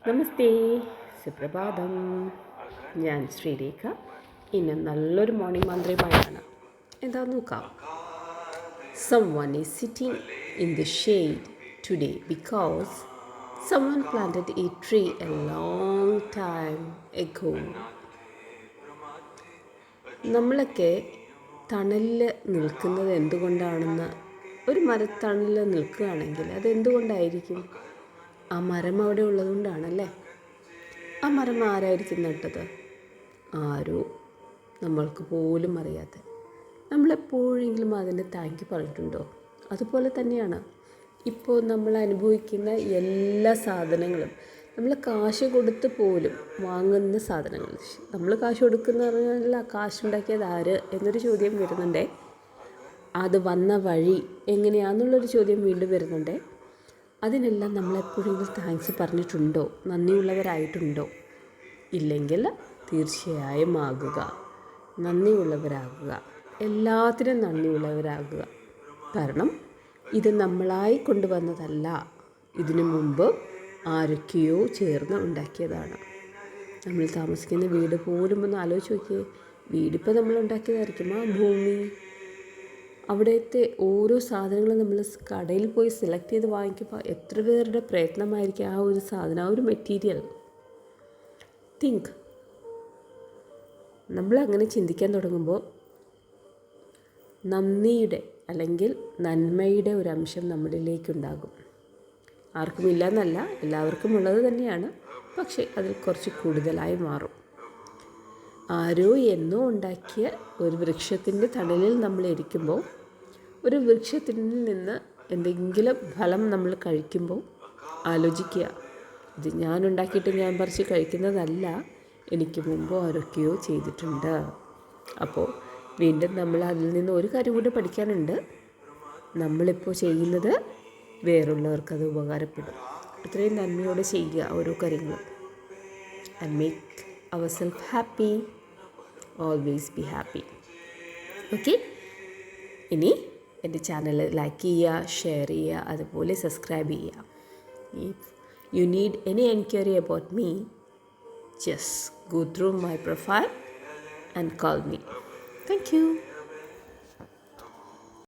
നമസ്തേ, സുപ്രഭാതം. ഞാൻ ശ്രീരേഖ. ഇന്ന് നല്ലൊരു മോർണിംഗ് മന്ത്രമായിട്ടാണ്. എന്താണെന്ന് നോക്കാം. Someone is sitting in the shade today because someone planted a tree a long time ago. നമ്മളൊക്കെ തണലിൽ നിൽക്കുന്നത് എന്തുകൊണ്ടാണെന്ന്, ഒരു മരത്തണലിൽ നിൽക്കുകയാണെങ്കിൽ അതെന്തുകൊണ്ടായിരിക്കും? ആ മരം അവിടെ ഉള്ളതുകൊണ്ടാണല്ലേ. ആ മരം ആരായിരിക്കും നട്ടത്? ആരോ, നമ്മൾക്ക് പോലും അറിയാത്ത. നമ്മളെപ്പോഴെങ്കിലും അതിന് താങ്ക് യു പറഞ്ഞിട്ടുണ്ടോ? അതുപോലെ തന്നെയാണ് ഇപ്പോൾ നമ്മൾ അനുഭവിക്കുന്ന എല്ലാ സാധനങ്ങളും. നമ്മൾ കാശ് കൊടുത്ത് പോലും വാങ്ങുന്ന സാധനങ്ങൾ. നമ്മൾ കാശ് കൊടുക്കുന്ന പറഞ്ഞാൽ കാശുണ്ടാക്കിയത് ആര് എന്നൊരു ചോദ്യം വരുന്നുണ്ടേ. അത് വന്ന വഴി എങ്ങനെയാണെന്നുള്ളൊരു ചോദ്യം വീണ്ടും വരുന്നുണ്ടേ. അതിനെല്ലാം നമ്മളെപ്പോഴെങ്കിലും താങ്ക്സ് പറഞ്ഞിട്ടുണ്ടോ? നന്ദിയുള്ളവരായിട്ടുണ്ടോ? ഇല്ലെങ്കിൽ തീർച്ചയായും ആകുക. നന്ദിയുള്ളവരാകുക. എല്ലാത്തിനും നന്ദിയുള്ളവരാകുക. കാരണം ഇത് നമ്മളായി കൊണ്ടുവന്നതല്ല. ഇതിനു മുമ്പ് ആരൊക്കെയോ ചേർന്ന് ഉണ്ടാക്കിയതാണ്. നമ്മൾ താമസിക്കുന്ന വീട് പോലും ഒന്ന് ആലോചിച്ച് നോക്കിയേ. വീടിപ്പോൾ നമ്മൾ ഉണ്ടാക്കിയതായിരിക്കും. ആ ഭൂമി, അവിടുത്തെ ഓരോ സാധനങ്ങളും നമ്മൾ കടയിൽ പോയി സെലക്ട് ചെയ്ത് വാങ്ങിക്കുമ്പോൾ എത്ര പേരുടെ പ്രയത്നമായിരിക്കും ആ ഒരു സാധനം, ആ ഒരു മെറ്റീരിയൽ. തിങ്ക്. നമ്മളങ്ങനെ ചിന്തിക്കാൻ തുടങ്ങുമ്പോൾ നന്ദിയുടെ അല്ലെങ്കിൽ നന്മയുടെ ഒരു അംശം നമ്മളിലേക്കുണ്ടാകും. ആർക്കുമില്ല എന്നല്ല, എല്ലാവർക്കും ഉള്ളത് തന്നെയാണ്. പക്ഷേ അതിൽ കുറച്ച് കൂടുതലായി മാറും. ആരോ എന്നോ ഉണ്ടാക്കിയ ഒരു വൃക്ഷത്തിൻ്റെ തണലിൽ നമ്മൾ ഇരിക്കുമ്പോൾ, ഒരു വൃക്ഷത്തിൽ നിന്ന് എന്തെങ്കിലും ഫലം നമ്മൾ കഴിക്കുമ്പോൾ ആലോചിക്കുക, ഇത് ഞാൻ ഉണ്ടാക്കിയിട്ട് ഞാൻ പറിച്ച് കഴിക്കുന്നതല്ല, എനിക്ക് മുമ്പ് ആരൊക്കെയോ ചെയ്തിട്ടുണ്ട്. അപ്പോൾ വീണ്ടും നമ്മൾ അതിൽ നിന്ന് ഒരു കാര്യം കൂടി പഠിക്കാനുണ്ട്. നമ്മളിപ്പോൾ ചെയ്യുന്നത് വേറുള്ളവർക്കത് ഉപകാരപ്പെടും. അത്രയും നന്മയോടെ ചെയ്യുക ഓരോ കാര്യങ്ങളും. And make yourself happy. Always be happy. Okay. ഇനി എൻ്റെ ചാനൽ ലൈക്ക് ചെയ്യുക, ഷെയർ ചെയ്യുക, അതുപോലെ സബ്സ്ക്രൈബ് ചെയ്യുക. If you need any enquiry about me, just go through my profile and call me. Thank you.